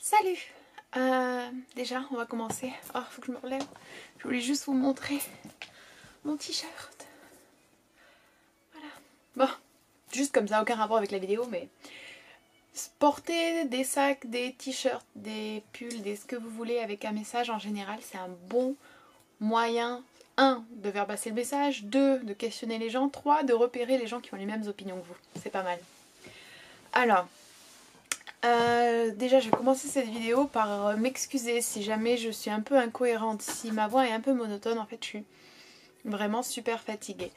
Salut. Déjà on va commencer. Oh, faut que je me relève. Je voulais juste vous montrer mon t-shirt. Voilà. Bon, juste comme ça, aucun rapport avec la vidéo, mais porter des sacs, des t-shirts, des pulls, ce que vous voulez avec un message en général, c'est un bon moyen, 1, de faire passer le message, 2, de questionner les gens, 3, de repérer les gens qui ont les mêmes opinions que vous. C'est pas mal. Alors, déjà je vais commencer cette vidéo par m'excuser si jamais je suis un peu incohérente, si ma voix est un peu monotone. En fait je suis vraiment super fatiguée.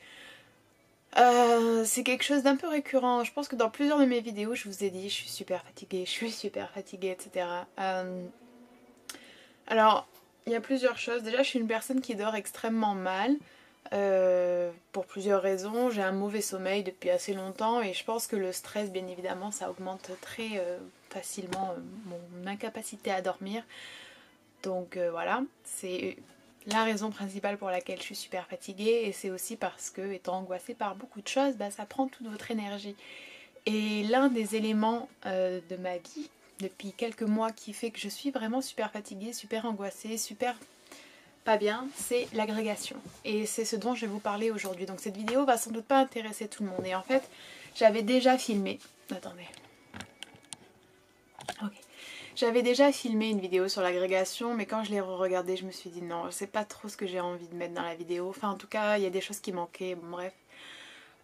C'est quelque chose d'un peu récurrent, je pense que dans plusieurs de mes vidéos je vous ai dit je suis super fatiguée, etc. Alors il y a plusieurs choses. Déjà je suis une personne qui dort extrêmement mal. Pour plusieurs raisons, j'ai un mauvais sommeil depuis assez longtemps et je pense que le stress bien évidemment ça augmente très facilement mon incapacité à dormir, donc voilà, c'est la raison principale pour laquelle je suis super fatiguée, et c'est aussi parce que étant angoissée par beaucoup de choses, ça prend toute votre énergie. Et l'un des éléments de ma vie depuis quelques mois qui fait que je suis vraiment super fatiguée, super angoissée, super pas bien, c'est l'agrégation. Et c'est ce dont je vais vous parler aujourd'hui. Donc cette vidéo va sans doute pas intéresser tout le monde. Et en fait, j'avais déjà filmé... Attendez. Ok. J'avais déjà filmé une vidéo sur l'agrégation, mais quand je l'ai re-regardée, je me suis dit non, c'est pas trop ce que j'ai envie de mettre dans la vidéo. Enfin, en tout cas, il y a des choses qui manquaient. Bon, bref.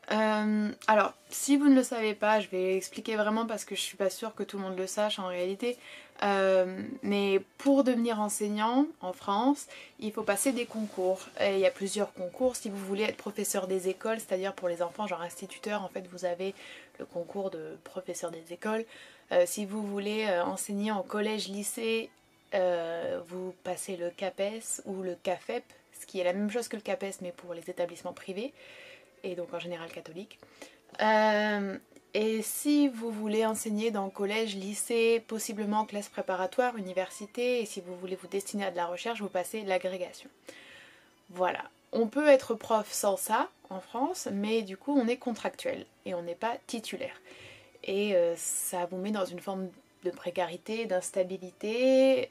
Alors, si vous ne le savez pas, je vais expliquer vraiment parce que je suis pas sûre que tout le monde le sache en réalité. Mais pour devenir enseignant en France, il faut passer des concours. Et il y a plusieurs concours. Si vous voulez être professeur des écoles, c'est-à-dire pour les enfants, genre instituteur, en fait, vous avez le concours de professeur des écoles. Si vous voulez enseigner en collège, lycée, vous passez le CAPES ou le CAFEP, ce qui est la même chose que le CAPES mais pour les établissements privés, et donc en général catholique. Et si vous voulez enseigner dans collège, lycée, possiblement classe préparatoire, université, et si vous voulez vous destiner à de la recherche, vous passez l'agrégation. Voilà. On peut être prof sans ça en France, mais du coup on est contractuel et on n'est pas titulaire. Et ça vous met dans une forme de précarité, d'instabilité,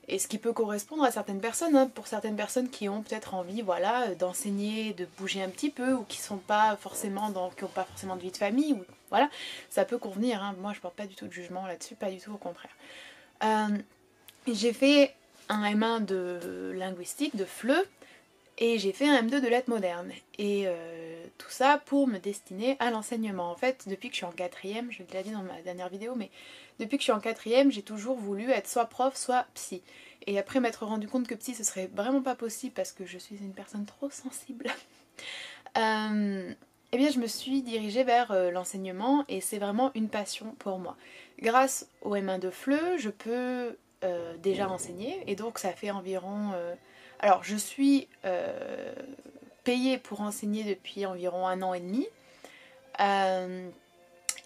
et ce qui peut correspondre à certaines personnes, hein, pour certaines personnes qui ont peut-être envie, voilà, d'enseigner, de bouger un petit peu, ou qui sont pas forcément qui n'ont pas forcément de vie de famille, ou voilà, ça peut convenir, hein. Moi je porte pas du tout de jugement là-dessus, pas du tout, au contraire. J'ai fait un M1 de linguistique, de FLE, et j'ai fait un M2 de lettres modernes. Et tout ça pour me destiner à l'enseignement. En fait, depuis que je suis en quatrième, je l'ai déjà dit dans ma dernière vidéo, mais depuis que je suis en quatrième, j'ai toujours voulu être soit prof, soit psy. Et après m'être rendu compte que psy, ce serait vraiment pas possible parce que je suis une personne trop sensible. Eh bien, je me suis dirigée vers l'enseignement et c'est vraiment une passion pour moi. Grâce au M1 de FLE, je peux déjà enseigner et donc ça fait environ... Alors, je suis payée pour enseigner depuis environ 1 an et demi.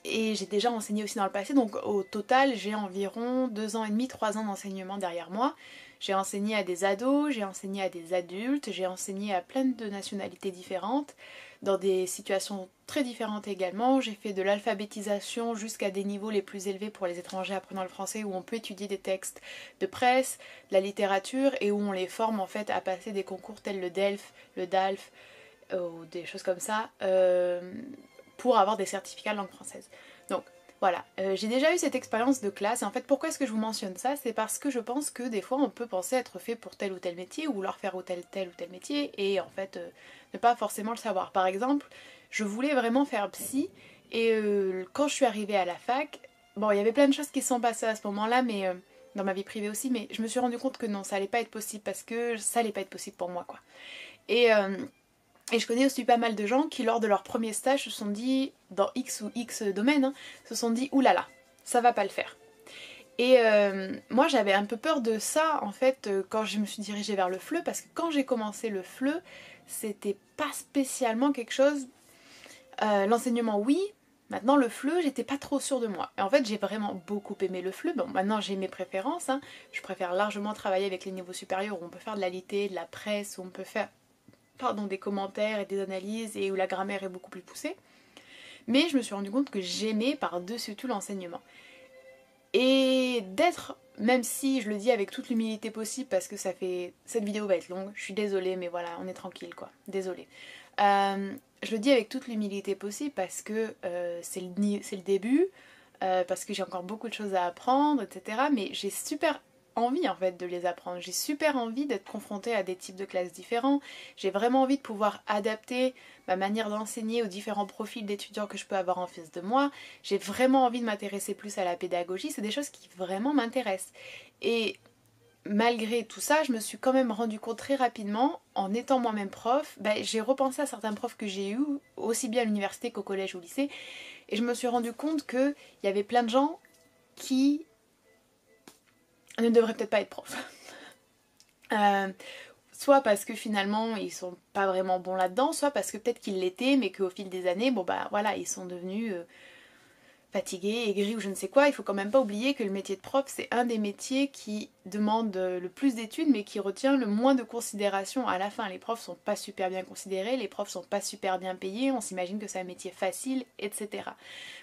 Et j'ai déjà enseigné aussi dans le passé, donc au total, j'ai environ 2 ans et demi, 3 ans d'enseignement derrière moi. J'ai enseigné à des ados, j'ai enseigné à des adultes, j'ai enseigné à plein de nationalités différentes, dans des situations très différentes également. J'ai fait de l'alphabétisation jusqu'à des niveaux les plus élevés pour les étrangers apprenant le français, où on peut étudier des textes de presse, de la littérature, et où on les forme en fait à passer des concours tels le DELF, le DALF, ou des choses comme ça, pour avoir des certificats de langue française. Donc voilà, j'ai déjà eu cette expérience de classe, et en fait pourquoi est-ce que je vous mentionne ça? C'est parce que je pense que des fois on peut penser être fait pour tel ou tel métier, ou vouloir faire tel ou tel métier, et en fait ne pas forcément le savoir. Par exemple, je voulais vraiment faire psy, et quand je suis arrivée à la fac, bon il y avait plein de choses qui se sont passées à ce moment-là, mais dans ma vie privée aussi, mais je me suis rendu compte que non, ça allait pas être possible, parce que ça allait pas être possible pour moi, quoi. Et je connais aussi pas mal de gens qui, lors de leur premier stage, se sont dit, dans X ou X domaine, hein, se sont dit oulala, ça va pas le faire. Et moi j'avais un peu peur de ça en fait quand je me suis dirigée vers le FLE, parce que quand j'ai commencé le FLE, c'était pas spécialement quelque chose. L'enseignement oui, maintenant le FLE j'étais pas trop sûre de moi. Et en fait j'ai vraiment beaucoup aimé le FLE. Bon maintenant j'ai mes préférences, hein. Je préfère largement travailler avec les niveaux supérieurs où on peut faire de la litté, de la presse, où on peut faire des commentaires et des analyses et où la grammaire est beaucoup plus poussée. Mais je me suis rendu compte que j'aimais par-dessus tout l'enseignement. Et c'est d'être, même si je le dis avec toute l'humilité possible parce que cette vidéo va être longue, je suis désolée mais voilà, on est tranquille quoi, désolée. Je le dis avec toute l'humilité possible parce que c'est le début, parce que j'ai encore beaucoup de choses à apprendre, etc. Mais j'ai super envie en fait de les apprendre, j'ai super envie d'être confrontée à des types de classes différents, j'ai vraiment envie de pouvoir adapter ma manière d'enseigner aux différents profils d'étudiants que je peux avoir en face de moi, j'ai vraiment envie de m'intéresser plus à la pédagogie, c'est des choses qui vraiment m'intéressent. Et malgré tout ça, je me suis quand même rendu compte très rapidement, en étant moi-même prof, j'ai repensé à certains profs que j'ai eus, aussi bien à l'université qu'au collège ou au lycée, et je me suis rendu compte qu'il y avait plein de gens qui ne devraient peut-être pas être profs. Soit parce que finalement ils sont pas vraiment bons là-dedans, soit parce que peut-être qu'ils l'étaient, mais qu'au fil des années, voilà, ils sont devenus fatigué, aigri ou je ne sais quoi. Il faut quand même pas oublier que le métier de prof c'est un des métiers qui demande le plus d'études mais qui retient le moins de considération à la fin. Les profs sont pas super bien considérés, les profs sont pas super bien payés, on s'imagine que c'est un métier facile, etc.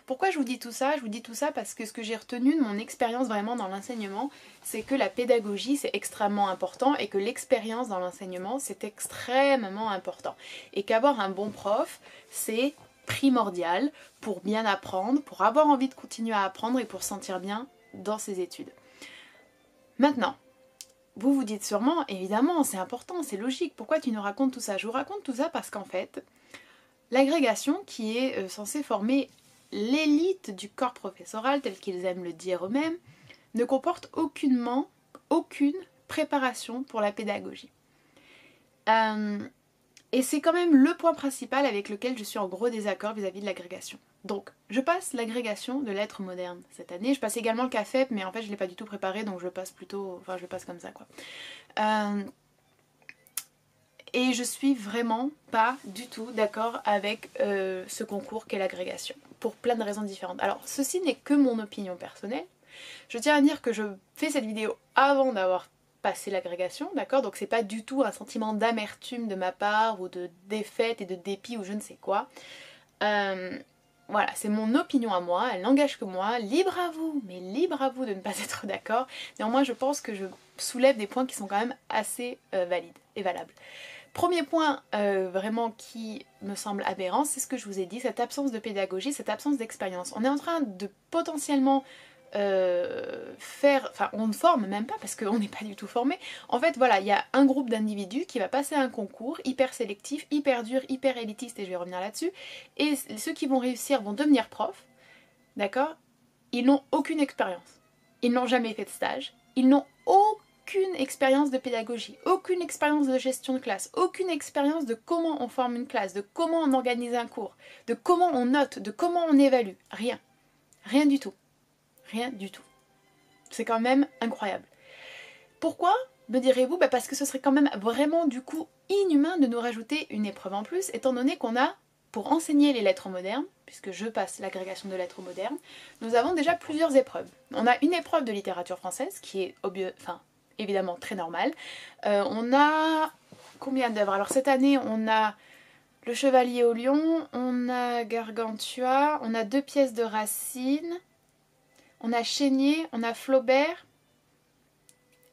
Pourquoi je vous dis tout ça? Je vous dis tout ça parce que ce que j'ai retenu de mon expérience vraiment dans l'enseignement, c'est que la pédagogie c'est extrêmement important et que l'expérience dans l'enseignement c'est extrêmement important. Et qu'avoir un bon prof, c'est primordial pour bien apprendre, pour avoir envie de continuer à apprendre et pour se sentir bien dans ses études. Maintenant, vous vous dites sûrement, évidemment, c'est important, c'est logique, pourquoi tu nous racontes tout ça? Je vous raconte tout ça parce qu'en fait, l'agrégation qui est censée former l'élite du corps professoral, tel qu'ils aiment le dire eux-mêmes, ne comporte aucunement aucune préparation pour la pédagogie. Et c'est quand même le point principal avec lequel je suis en gros désaccord vis-à-vis de l'agrégation. Donc, je passe l'agrégation de lettres modernes cette année. Je passe également le CAFEP, mais en fait, je ne l'ai pas du tout préparé, donc je passe plutôt... Enfin, je passe comme ça, quoi. Et je suis vraiment pas du tout d'accord avec ce concours qu'est l'agrégation, pour plein de raisons différentes. Alors, ceci n'est que mon opinion personnelle. Je tiens à dire que je fais cette vidéo avant d'avoir passé l'agrégation, d'accord? Donc c'est pas du tout un sentiment d'amertume de ma part ou de défaite et de dépit ou je ne sais quoi. Voilà, c'est mon opinion à moi, elle n'engage que moi, libre à vous, mais libre à vous de ne pas être d'accord. Néanmoins, je pense que je soulève des points qui sont quand même assez valides et valables. Premier point vraiment qui me semble aberrant, c'est ce que je vous ai dit, cette absence de pédagogie, cette absence d'expérience. On est en train de potentiellement enfin on ne forme même pas parce qu'on n'est pas du tout formé. En fait voilà, il y a un groupe d'individus qui va passer un concours hyper sélectif, hyper dur, hyper élitiste et je vais revenir là-dessus. Et ceux qui vont réussir vont devenir profs, d'accord? Ils n'ont aucune expérience. Ils n'ont jamais fait de stage. Ils n'ont aucune expérience de pédagogie, aucune expérience de gestion de classe, aucune expérience de comment on forme une classe, de comment on organise un cours, de comment on note, de comment on évalue. Rien. Rien du tout. Rien du tout. C'est quand même incroyable. Pourquoi, me direz-vous? Parce que ce serait quand même vraiment du coup inhumain de nous rajouter une épreuve en plus, étant donné qu'on a, pour enseigner les lettres modernes, puisque je passe l'agrégation de lettres modernes, nous avons déjà plusieurs épreuves. On a une épreuve de littérature française, qui est évidemment très normale. On a combien d'œuvres? Alors cette année, on a Le Chevalier au Lion, on a Gargantua, on a 2 pièces de Racine, on a Chénier, on a Flaubert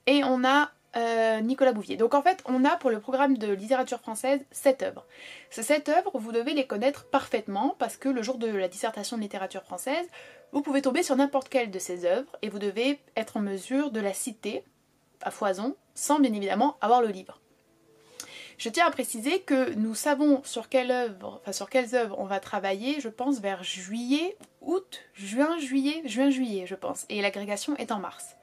et on a Nicolas Bouvier. Donc en fait, on a pour le programme de littérature française 7 œuvres. Ces 7 œuvres, vous devez les connaître parfaitement parce que le jour de la dissertation de littérature française, vous pouvez tomber sur n'importe quelle de ces œuvres et vous devez être en mesure de la citer à foison sans bien évidemment avoir le livre. Je tiens à préciser que nous savons sur quelles œuvres on va travailler, je pense vers juillet, août, juillet, je pense. Et l'agrégation est en mars.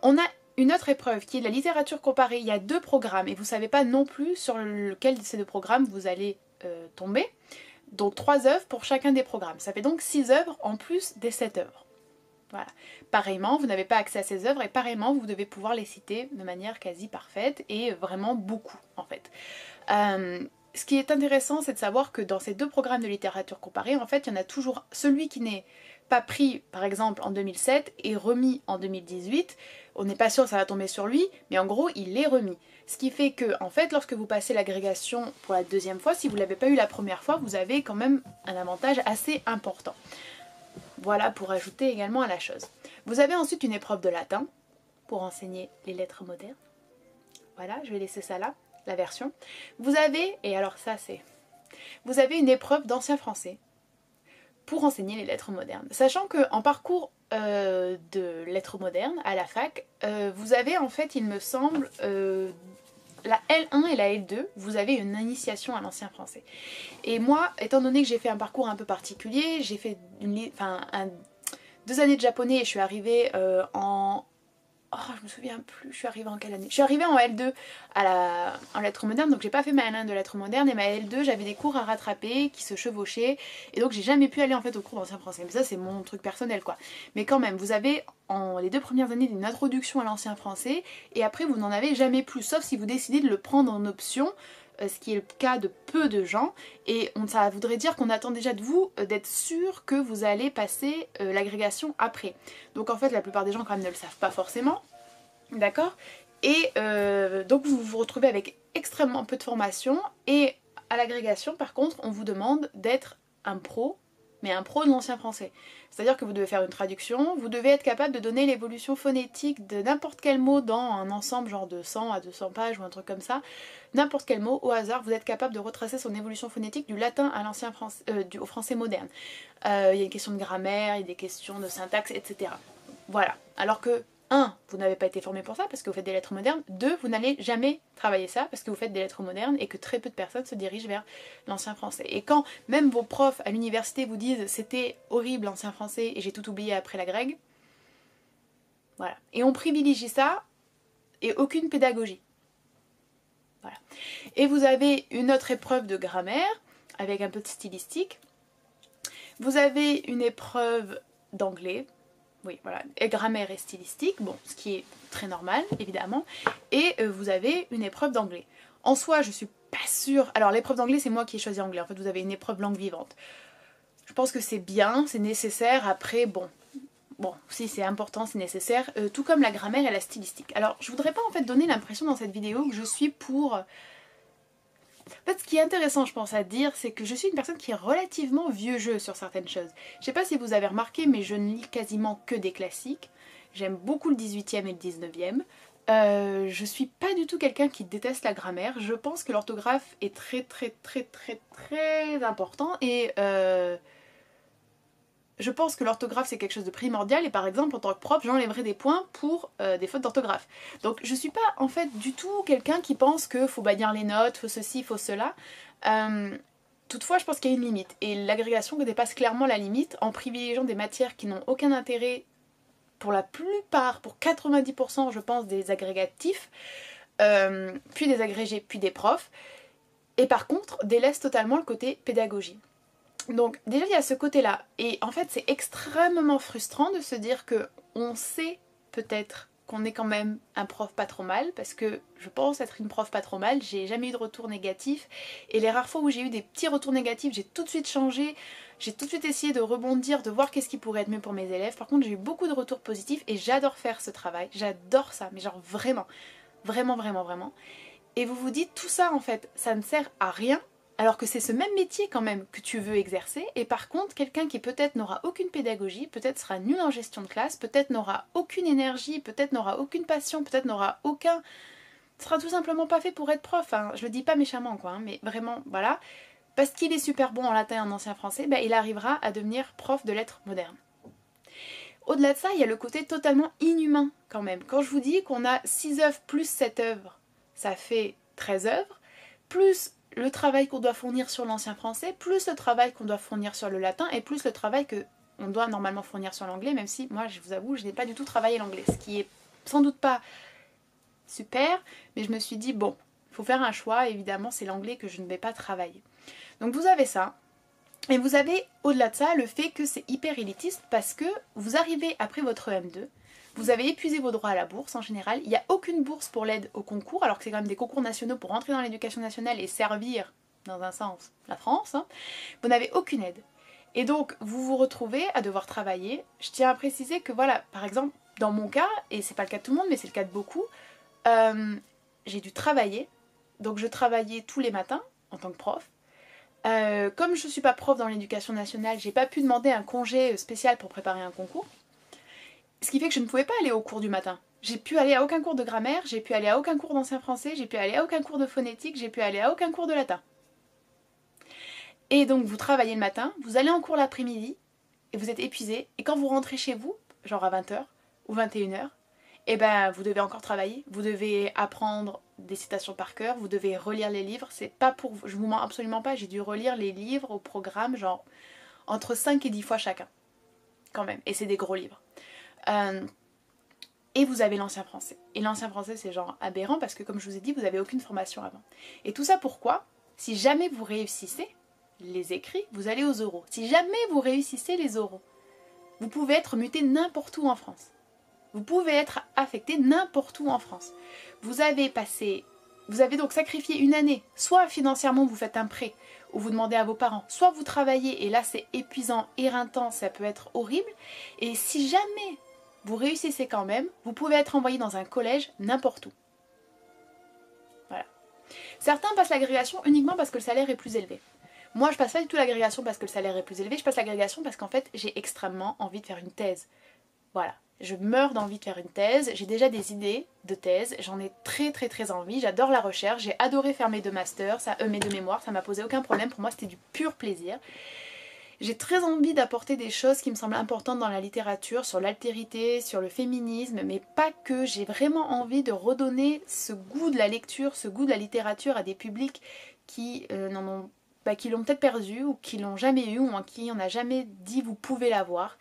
On a une autre épreuve qui est de la littérature comparée. Il y a 2 programmes et vous ne savez pas non plus sur lequel de ces 2 programmes vous allez tomber. Donc 3 œuvres pour chacun des programmes. Ça fait donc 6 œuvres en plus des 7 œuvres. Voilà. Pareillement, vous n'avez pas accès à ces œuvres et pareillement, vous devez pouvoir les citer de manière quasi parfaite et vraiment beaucoup en fait. Ce qui est intéressant, c'est de savoir que dans ces 2 programmes de littérature comparée, en fait, il y en a toujours celui qui n'est pas pris, par exemple, en 2007 et remis en 2018. On n'est pas sûr que ça va tomber sur lui, mais en gros, il est remis. Ce qui fait que, en fait, lorsque vous passez l'agrégation pour la 2e fois, si vous ne l'avez pas eu la première fois, vous avez quand même un avantage assez important. Voilà pour ajouter également à la chose. Vous avez ensuite une épreuve de latin pour enseigner les lettres modernes. Voilà, je vais laisser ça là, la version. Vous avez, et alors ça c'est... Vous avez une épreuve d'ancien français pour enseigner les lettres modernes. Sachant qu'en parcours de lettres modernes à la fac, vous avez en fait, il me semble, la L1 et la L2, vous avez une initiation à l'ancien français. Et moi, étant donné que j'ai fait un parcours un peu particulier, j'ai fait 2 années de japonais et je suis arrivée en... Oh, je me souviens plus, je suis arrivée en quelle année? Je suis arrivée en L2 en lettres modernes, donc j'ai pas fait ma L1 de lettres modernes, et ma L2 j'avais des cours à rattraper qui se chevauchaient, et donc j'ai jamais pu aller en fait au cours d'ancien français. Mais ça c'est mon truc personnel quoi. Mais quand même, vous avez les 2 premières années une introduction à l'ancien français, et après vous n'en avez jamais plus, sauf si vous décidez de le prendre en option, ce qui est le cas de peu de gens, et ça voudrait dire qu'on attend déjà de vous d'être sûr que vous allez passer l'agrégation après. Donc en fait la plupart des gens quand même ne le savent pas forcément, d'accord? Et donc vous vous retrouvez avec extrêmement peu de formation, et à l'agrégation par contre on vous demande d'être un pro, mais un pro de l'ancien français. C'est-à-dire que vous devez faire une traduction, vous devez être capable de donner l'évolution phonétique de n'importe quel mot dans un ensemble genre de 100 à 200 pages ou un truc comme ça. N'importe quel mot au hasard, vous êtes capable de retracer son évolution phonétique du latin à l'ancien français, au français moderne. Il y a une question de grammaire, il y a des questions de syntaxe, etc. Voilà. Alors que 1, vous n'avez pas été formé pour ça parce que vous faites des lettres modernes. 2, vous n'allez jamais travailler ça parce que vous faites des lettres modernes et que très peu de personnes se dirigent vers l'ancien français. Et quand même vos profs à l'université vous disent c'était horrible l'ancien français et j'ai tout oublié après la grecque, voilà. Et on privilégie ça et aucune pédagogie. Voilà. Et vous avez une autre épreuve de grammaire avec un peu de stylistique. Vous avez une épreuve d'anglais. Oui, voilà, et grammaire et stylistique, bon, ce qui est très normal, évidemment. Et vous avez une épreuve d'anglais. En soi, je suis pas sûre... Alors, l'épreuve d'anglais, c'est moi qui ai choisi anglais. En fait, vous avez une épreuve langue vivante. Je pense que c'est bien, c'est nécessaire. Après, bon, si c'est important, c'est nécessaire. Tout comme la grammaire et la stylistique. Alors, je voudrais pas, en fait, donner l'impression dans cette vidéo que je suis pour... En fait, ce qui est intéressant, je pense, à dire, c'est que je suis une personne qui est relativement vieux jeu sur certaines choses. Je sais pas si vous avez remarqué, mais je ne lis quasiment que des classiques. J'aime beaucoup le 18e et le 19e. Je suis pas du tout quelqu'un qui déteste la grammaire. Je pense que l'orthographe est très important et je pense que l'orthographe c'est quelque chose de primordial, et par exemple en tant que prof j'enlèverai des points pour des fautes d'orthographe. Donc je suis pas en fait du tout quelqu'un qui pense que faut bannir les notes, faut ceci, faut cela. Toutefois je pense qu'il y a une limite, et l'agrégation dépasse clairement la limite en privilégiant des matières qui n'ont aucun intérêt pour la plupart, pour 90% je pense des agrégatifs, puis des agrégés, puis des profs, et par contre délaisse totalement le côté pédagogie. Donc déjà il y a ce côté là, et en fait c'est extrêmement frustrant de se dire que on sait peut-être qu'on est quand même un prof pas trop mal, parce que je pense être une prof pas trop mal, j'ai jamais eu de retour négatif, et les rares fois où j'ai eu des petits retours négatifs j'ai tout de suite changé, j'ai tout de suite essayé de rebondir, de voir qu'est-ce qui pourrait être mieux pour mes élèves. Par contre j'ai eu beaucoup de retours positifs et j'adore faire ce travail, j'adore ça, mais genre vraiment, et vous vous dites tout ça en fait ça ne sert à rien, alors que c'est ce même métier quand même que tu veux exercer, et par contre quelqu'un qui peut-être n'aura aucune pédagogie, peut-être sera nul en gestion de classe, peut-être n'aura aucune énergie, peut-être n'aura aucune passion, peut-être n'aura aucun... sera tout simplement pas fait pour être prof, hein. Je le dis pas méchamment quoi, hein, mais vraiment voilà, parce qu'il est super bon en latin et en ancien français, il arrivera à devenir prof de lettres modernes. Au-delà de ça, il y a le côté totalement inhumain quand même. Quand je vous dis qu'on a 6 œuvres plus 7 œuvres, ça fait 13 œuvres, plus le travail qu'on doit fournir sur l'ancien français, plus le travail qu'on doit fournir sur le latin, et plus le travail qu'on doit normalement fournir sur l'anglais, même si moi je vous avoue je n'ai pas du tout travaillé l'anglais, ce qui est sans doute pas super, mais je me suis dit bon, il faut faire un choix, évidemment c'est l'anglais que je ne vais pas travailler. Donc vous avez ça, et vous avez au-delà de ça le fait que c'est hyper élitiste, parce que vous arrivez après votre M2, vous avez épuisé vos droits à la bourse en général, il n'y a aucune bourse pour l'aide au concours, alors que c'est quand même des concours nationaux pour rentrer dans l'éducation nationale et servir, dans un sens, la France, hein. Vous n'avez aucune aide. Et donc vous vous retrouvez à devoir travailler. Je tiens à préciser que voilà, par exemple, dans mon cas, et c'est pas le cas de tout le monde, mais c'est le cas de beaucoup, j'ai dû travailler, donc je travaillais tous les matins en tant que prof. Comme je ne suis pas prof dans l'éducation nationale, j'ai pas pu demander un congé spécial pour préparer un concours. Ce qui fait que je ne pouvais pas aller au cours du matin. J'ai pu aller à aucun cours de grammaire, j'ai pu aller à aucun cours d'ancien français, j'ai pu aller à aucun cours de phonétique, j'ai pu aller à aucun cours de latin. Et donc vous travaillez le matin, vous allez en cours l'après-midi, et vous êtes épuisé, et quand vous rentrez chez vous, genre à 20 h ou 21 h, et ben vous devez encore travailler, vous devez apprendre des citations par cœur, vous devez relire les livres, c'est pas pour vous, je vous mens absolument pas, j'ai dû relire les livres au programme genre entre 5 et 10 fois chacun, quand même, et c'est des gros livres. Et vous avez l'ancien français. Et l'ancien français c'est genre aberrant parce que comme je vous ai dit, vous n'avez aucune formation avant. Et tout ça pourquoi? Si jamais vous réussissez les écrits, vous allez aux oraux. Si jamais vous réussissez les oraux, vous pouvez être muté n'importe où en France. Vous pouvez être affecté n'importe où en France. Vous avez donc sacrifié une année. Soit financièrement vous faites un prêt ou vous demandez à vos parents, soit vous travaillez et là c'est épuisant, éreintant, ça peut être horrible. Et si jamais vous réussissez quand même, vous pouvez être envoyé dans un collège n'importe où. Voilà. Certains passent l'agrégation uniquement parce que le salaire est plus élevé. Moi, je passe pas du tout l'agrégation parce que le salaire est plus élevé, je passe l'agrégation parce qu'en fait, j'ai extrêmement envie de faire une thèse. Voilà. Je meurs d'envie de faire une thèse, j'ai déjà des idées de thèse, j'en ai très envie, j'adore la recherche, j'ai adoré faire mes deux masters, mes deux mémoires, ça m'a posé aucun problème, pour moi c'était du pur plaisir. J'ai très envie d'apporter des choses qui me semblent importantes dans la littérature, sur l'altérité, sur le féminisme, mais pas que. J'ai vraiment envie de redonner ce goût de la lecture, ce goût de la littérature à des publics qui qui l'ont peut-être perdu ou qui l'ont jamais eu ou en qui on n'a jamais dit vous pouvez l'avoir.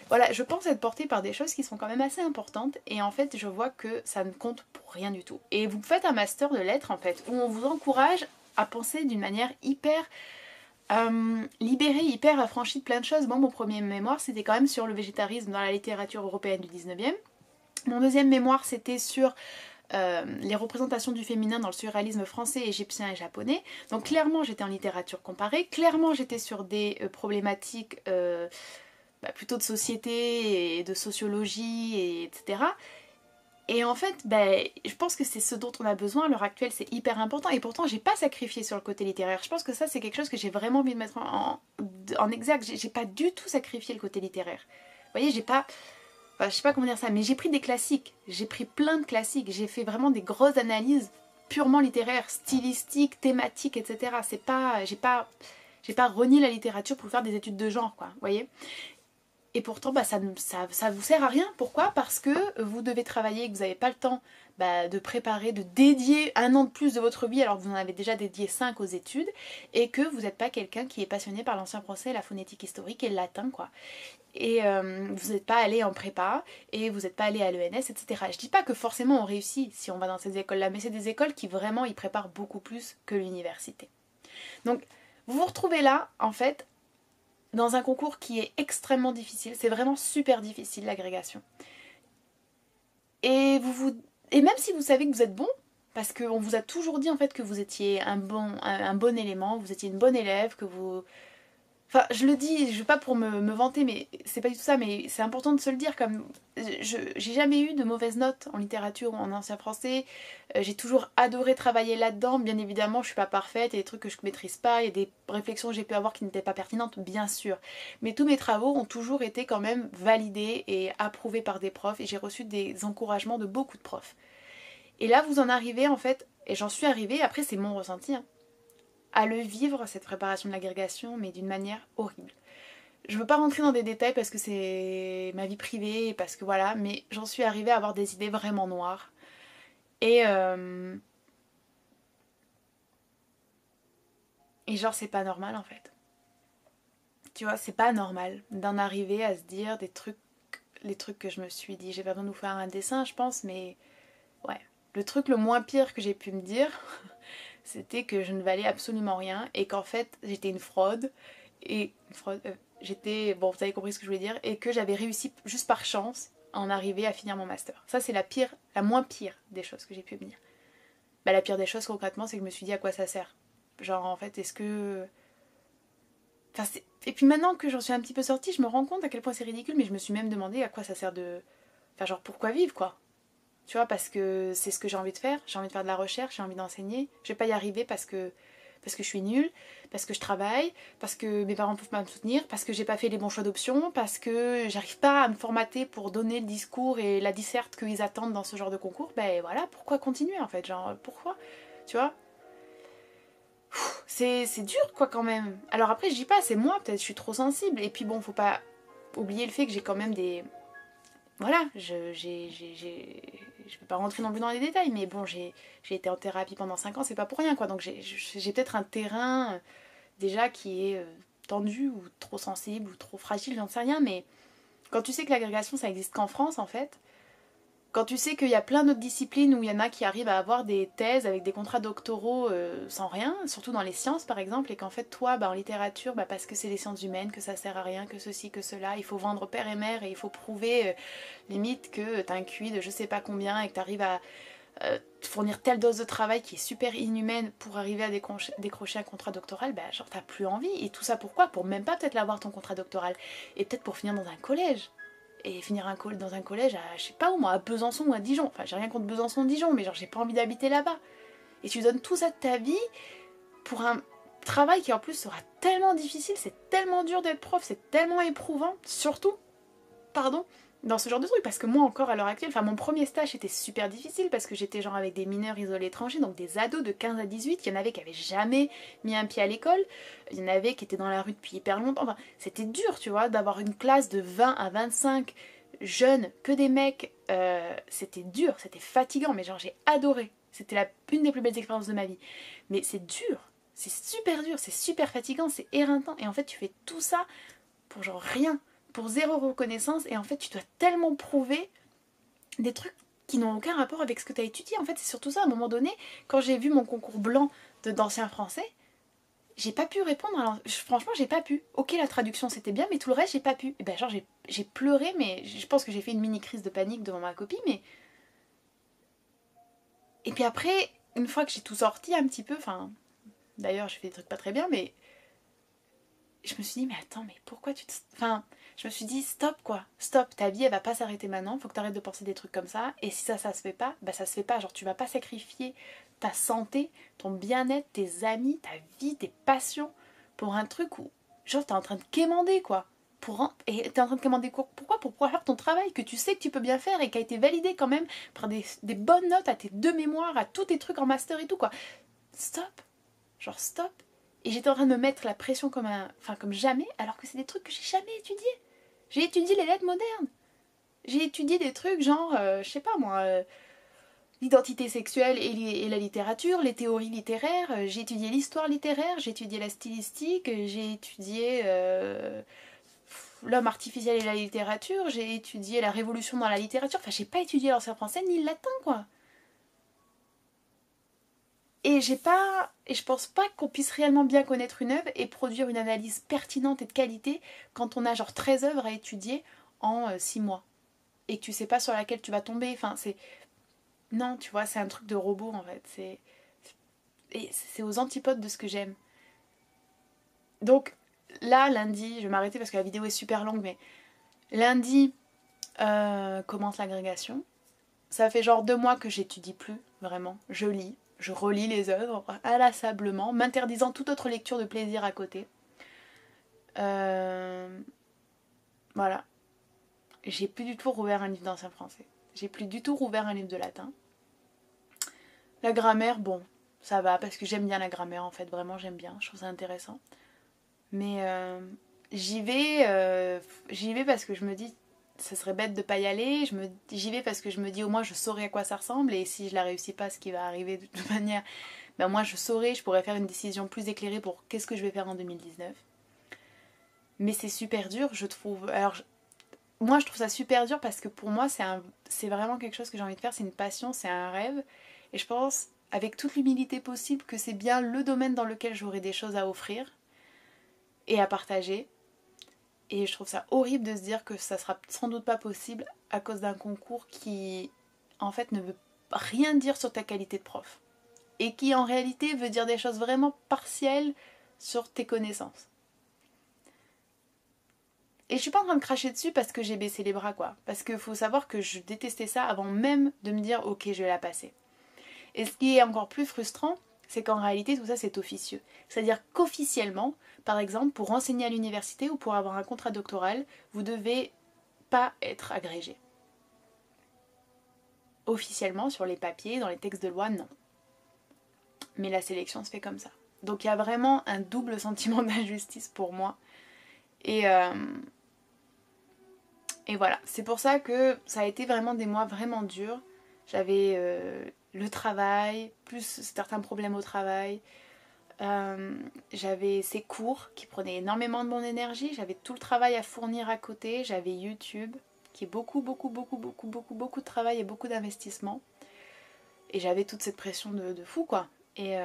Voilà, je pense être portée par des choses qui sont quand même assez importantes et en fait je vois que ça ne compte pour rien du tout. Et vous faites un master de lettres en fait où on vous encourage à penser d'une manière hyper libérée, hyper affranchie de plein de choses. Moi mon premier mémoire c'était quand même sur le végétarisme dans la littérature européenne du 19e. Mon deuxième mémoire c'était sur les représentations du féminin dans le surréalisme français, égyptien et japonais. Donc clairement j'étais en littérature comparée, clairement j'étais sur des problématiques plutôt de société et de sociologie, etc. Et en fait, je pense que c'est ce dont on a besoin à l'heure actuelle, c'est hyper important. Et pourtant, j'ai pas sacrifié sur le côté littéraire. Je pense que ça, c'est quelque chose que j'ai vraiment envie de mettre en exergue. J'ai pas du tout sacrifié le côté littéraire. Vous voyez, j'ai pas... Enfin, je sais pas comment dire ça, mais j'ai pris des classiques. J'ai pris plein de classiques. J'ai fait vraiment des grosses analyses purement littéraires, stylistiques, thématiques, etc. C'est pas... J'ai pas renié la littérature pour faire des études de genre, quoi. Vous voyez ? Et pourtant, ça vous sert à rien. Pourquoi? Parce que vous devez travailler et que vous n'avez pas le temps de préparer, de dédier un an de plus de votre vie alors que vous en avez déjà dédié 5 aux études et que vous n'êtes pas quelqu'un qui est passionné par l'ancien français, la phonétique historique et le latin, quoi. Et vous n'êtes pas allé en prépa et vous n'êtes pas allé à l'ENS, etc. Je dis pas que forcément on réussit si on va dans ces écoles-là, mais c'est des écoles qui vraiment y préparent beaucoup plus que l'université. Donc, vous vous retrouvez là, en fait, dans un concours qui est extrêmement difficile, c'est vraiment super difficile l'agrégation. Et même si vous savez que vous êtes bon, parce qu'on vous a toujours dit en fait que vous étiez un bon élément, vous étiez une bonne élève, que vous... Enfin, je le dis, je veux pas pour me vanter, mais c'est pas du tout ça, mais c'est important de se le dire, comme j'ai jamais eu de mauvaises notes en littérature ou en ancien français, j'ai toujours adoré travailler là-dedans, bien évidemment je suis pas parfaite, il y a des trucs que je maîtrise pas, il y a des réflexions que j'ai pu avoir qui n'étaient pas pertinentes, bien sûr, mais tous mes travaux ont toujours été quand même validés et approuvés par des profs, et j'ai reçu des encouragements de beaucoup de profs. Et là vous en arrivez en fait, et j'en suis arrivée, après c'est mon ressenti, à le vivre, cette préparation de l'agrégation, mais d'une manière horrible. Je veux pas rentrer dans des détails parce que c'est ma vie privée, parce que voilà, mais j'en suis arrivée à avoir des idées vraiment noires. Et genre, c'est pas normal en fait. Tu vois, c'est pas normal d'en arriver à se dire les trucs que je me suis dit. J'ai pas besoin de vous faire un dessin, je pense, mais ouais. Le truc le moins pire que j'ai pu me dire, c'était que je ne valais absolument rien et qu'en fait j'étais une fraude bon vous avez compris ce que je voulais dire, et que j'avais réussi juste par chance à en arriver à finir mon master. Ça c'est la moins pire des choses que j'ai pu me dire. La pire des choses concrètement c'est que je me suis dit à quoi ça sert. Genre en fait est-ce que... Et puis maintenant que j'en suis un petit peu sortie, je me rends compte à quel point c'est ridicule, mais je me suis même demandé à quoi ça sert de... Enfin genre pourquoi vivre quoi. Tu vois, parce que c'est ce que j'ai envie de faire de la recherche, j'ai envie d'enseigner. Je vais pas y arriver parce que parce que je suis nulle, parce que je travaille, parce que mes parents ne peuvent pas me soutenir, parce que j'ai pas fait les bons choix d'options, parce que j'arrive pas à me formater pour donner le discours et la disserte qu'ils attendent dans ce genre de concours, ben voilà, pourquoi continuer en fait, genre pourquoi, tu vois? C'est dur quoi quand même. Alors après je dis pas, c'est moi peut-être, je suis trop sensible, et puis bon, faut pas oublier le fait que j'ai quand même des... Voilà, je peux pas rentrer non plus dans les détails, mais bon, j'ai été en thérapie pendant 5 ans, c'est pas pour rien quoi, donc j'ai peut-être un terrain déjà qui est tendu ou trop sensible ou trop fragile, j'en sais rien, mais quand tu sais que l'agrégation ça existe qu'en France en fait, quand tu sais qu'il y a plein d'autres disciplines où il y en a qui arrivent à avoir des thèses avec des contrats doctoraux sans rien, surtout dans les sciences par exemple, et qu'en fait toi en littérature, parce que c'est les sciences humaines, que ça sert à rien, que ceci, que cela, il faut vendre père et mère et il faut prouver limite que t'as un QI de je sais pas combien et que t'arrives à fournir telle dose de travail qui est super inhumaine pour arriver à décrocher un contrat doctoral, genre t'as plus envie. Et tout ça pourquoi? Pour même pas peut-être l'avoir ton contrat doctoral, et peut-être pour finir dans un collège. Et finir dans un collège à, je sais pas où moi, à Besançon ou à Dijon. Enfin, j'ai rien contre Besançon-Dijon, mais genre j'ai pas envie d'habiter là-bas. Et tu donnes tout ça de ta vie pour un travail qui en plus sera tellement difficile, c'est tellement dur d'être prof, c'est tellement éprouvant, surtout, pardon, dans ce genre de truc, parce que moi encore à l'heure actuelle, enfin mon premier stage était super difficile parce que j'étais genre avec des mineurs isolés étrangers, donc des ados de 15 à 18, il y en avait qui avaient jamais mis un pied à l'école, il y en avait qui étaient dans la rue depuis hyper longtemps, enfin c'était dur tu vois, d'avoir une classe de 20 à 25 jeunes, que des mecs, c'était dur, c'était fatigant, mais genre j'ai adoré, c'était une des plus belles expériences de ma vie, mais c'est dur, c'est super dur, c'est super fatigant, c'est éreintant, et en fait tu fais tout ça pour genre rien, pour zéro reconnaissance, et en fait tu dois tellement prouver des trucs qui n'ont aucun rapport avec ce que tu as étudié. En fait c'est surtout ça, à un moment donné, quand j'ai vu mon concours blanc d'ancien français, j'ai pas pu répondre, alors franchement j'ai pas pu. Ok, la traduction c'était bien, mais tout le reste j'ai pas pu. Et ben genre j'ai pleuré, mais je pense que j'ai fait une mini crise de panique devant ma copie, mais... Et puis après, une fois que j'ai tout sorti un petit peu, enfin... D'ailleurs j'ai fait des trucs pas très bien, mais... Je me suis dit, mais attends, mais pourquoi tu te... Enfin, je me suis dit, stop quoi, stop, ta vie elle va pas s'arrêter maintenant, faut que t'arrêtes de penser des trucs comme ça, et si ça se fait pas, ça se fait pas, genre tu vas pas sacrifier ta santé, ton bien-être, tes amis, ta vie, tes passions, pour un truc où, genre t'es en train de quémander quoi, et t'es en train de quémander quoi, pourquoi? Pour pouvoir faire ton travail, que tu sais que tu peux bien faire, et qui a été validé quand même, par des bonnes notes à tes 2 mémoires, à tous tes trucs en master et tout quoi, stop, genre stop. Et j'étais en train de me mettre la pression comme jamais, alors que c'est des trucs que j'ai jamais étudiés. J'ai étudié les lettres modernes. J'ai étudié des trucs genre, je sais pas moi, l'identité sexuelle et la littérature, les théories littéraires. J'ai étudié l'histoire littéraire, j'ai étudié la stylistique, j'ai étudié l'homme artificiel et la littérature, j'ai étudié la révolution dans la littérature. Enfin, j'ai pas étudié l'ancien français ni le latin, quoi. Et je pense pas qu'on puisse réellement bien connaître une œuvre et produire une analyse pertinente et de qualité quand on a genre 13 œuvres à étudier en 6 mois. Et que tu sais pas sur laquelle tu vas tomber. Enfin, c'est... Non, tu vois, c'est un truc de robot en fait. Et c'est aux antipodes de ce que j'aime. Donc là, lundi, je vais m'arrêter parce que la vidéo est super longue, mais lundi commence l'agrégation. Ça fait genre 2 mois que j'étudie plus, vraiment. Je lis, je relis les œuvres inlassablement, m'interdisant toute autre lecture de plaisir à côté. Voilà. J'ai plus du tout rouvert un livre d'ancien français. J'ai plus du tout rouvert un livre de latin. La grammaire, bon, ça va, parce que j'aime bien la grammaire en fait, vraiment j'aime bien, je trouve ça intéressant. Mais j'y vais parce que je me dis, ça serait bête de pas y aller. J'y vais parce que je me dis au moins je saurai à quoi ça ressemble, et si je la réussis pas, ce qui va arriver de toute manière, ben moi je saurai, je pourrais faire une décision plus éclairée pour qu'est-ce que je vais faire en 2019. Mais c'est super dur, je trouve. Alors moi je trouve ça super dur parce que pour moi c'est vraiment quelque chose que j'ai envie de faire, c'est une passion, c'est un rêve, et je pense avec toute l'humilité possible que c'est bien le domaine dans lequel j'aurai des choses à offrir et à partager. Et je trouve ça horrible de se dire que ça sera sans doute pas possible à cause d'un concours qui, en fait, ne veut rien dire sur ta qualité de prof. Et qui, en réalité, veut dire des choses vraiment partielles sur tes connaissances. Et je suis pas en train de cracher dessus parce que j'ai baissé les bras, quoi. Parce qu'il faut savoir que je détestais ça avant même de me dire « Ok, je vais la passer ». Et ce qui est encore plus frustrant, c'est qu'en réalité tout ça c'est officieux. C'est-à-dire qu'officiellement, par exemple, pour enseigner à l'université ou pour avoir un contrat doctoral, vous devez pas être agrégé. Officiellement, sur les papiers, dans les textes de loi, non. Mais la sélection se fait comme ça. Donc il y a vraiment un double sentiment d'injustice pour moi. Et voilà, c'est pour ça que ça a été vraiment des mois vraiment durs. J'avais le travail, plus certains problèmes au travail. J'avais ces cours qui prenaient énormément de mon énergie. J'avais tout le travail à fournir à côté. J'avais YouTube, qui est beaucoup de travail et beaucoup d'investissement. Et j'avais toute cette pression de fou, quoi. Et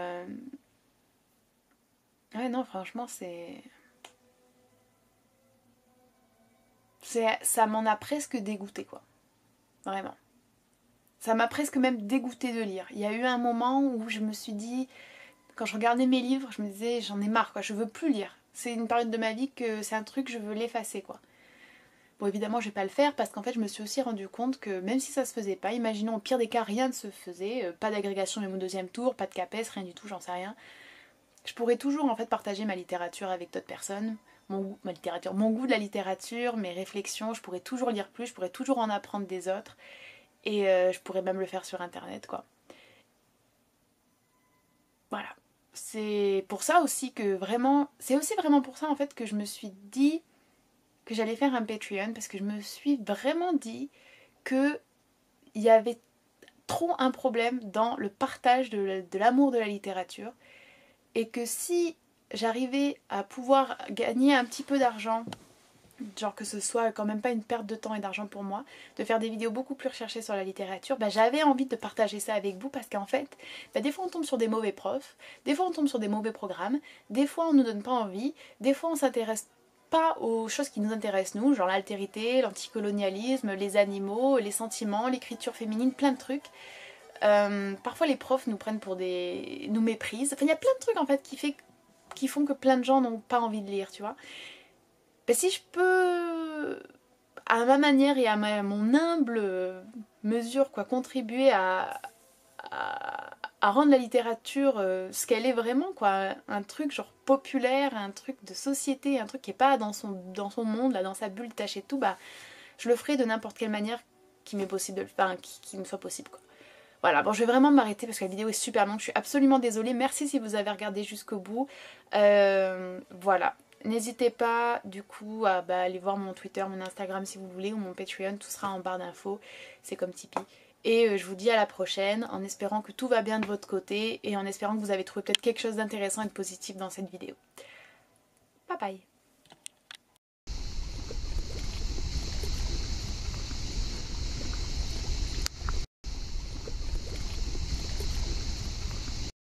ouais, non, franchement, ça m'en a presque dégoûté, quoi. Vraiment. Ça m'a presque même dégoûté de lire. Il y a eu un moment où je me suis dit, quand je regardais mes livres, je me disais j'en ai marre, quoi, je veux plus lire. C'est une période de ma vie que c'est un truc, je veux l'effacer, quoi. Bon, évidemment, je vais pas le faire parce qu'en fait, je me suis aussi rendu compte que même si ça se faisait pas, imaginons au pire des cas, rien ne se faisait, pas d'agrégation même au deuxième tour, pas de CAPES, rien du tout, j'en sais rien. Je pourrais toujours en fait partager ma littérature avec d'autres personnes, mon goût de la littérature, mes réflexions, je pourrais toujours lire plus, je pourrais toujours en apprendre des autres. Et je pourrais même le faire sur internet, quoi. Voilà. C'est pour ça aussi que vraiment... C'est aussi vraiment pour ça en fait que je me suis dit que j'allais faire un Patreon. Parce que je me suis vraiment dit que il y avait trop un problème dans le partage de l'amour de la littérature. Et que si j'arrivais à pouvoir gagner un petit peu d'argent, genre que ce soit quand même pas une perte de temps et d'argent pour moi, de faire des vidéos beaucoup plus recherchées sur la littérature, bah, j'avais envie de partager ça avec vous parce qu'en fait, bah, des fois on tombe sur des mauvais profs, des fois on tombe sur des mauvais programmes, des fois on nous donne pas envie, des fois on s'intéresse pas aux choses qui nous intéressent nous, genre l'altérité, l'anticolonialisme, les animaux, les sentiments, l'écriture féminine, plein de trucs. Parfois les profs nous prennent pour des... nous méprisent, enfin il y a plein de trucs en fait qui font que plein de gens n'ont pas envie de lire, tu vois. Ben, si je peux, à ma manière et à mon humble mesure, quoi, contribuer à rendre la littérature ce qu'elle est vraiment, quoi, un truc genre populaire, un truc de société, un truc qui est pas dans son monde, là, dans sa bulle tachée de tout, bah, je le ferai de n'importe quelle manière qui m'est possible de le faire, qui me soit possible, quoi. Voilà, bon, je vais vraiment m'arrêter parce que la vidéo est super longue, je suis absolument désolée. Merci si vous avez regardé jusqu'au bout. Voilà. N'hésitez pas du coup à aller voir mon Twitter, mon Instagram si vous voulez, ou mon Patreon, tout sera en barre d'infos, c'est comme Tipeee. Et je vous dis à la prochaine, en espérant que tout va bien de votre côté et en espérant que vous avez trouvé peut-être quelque chose d'intéressant et de positif dans cette vidéo. Bye bye.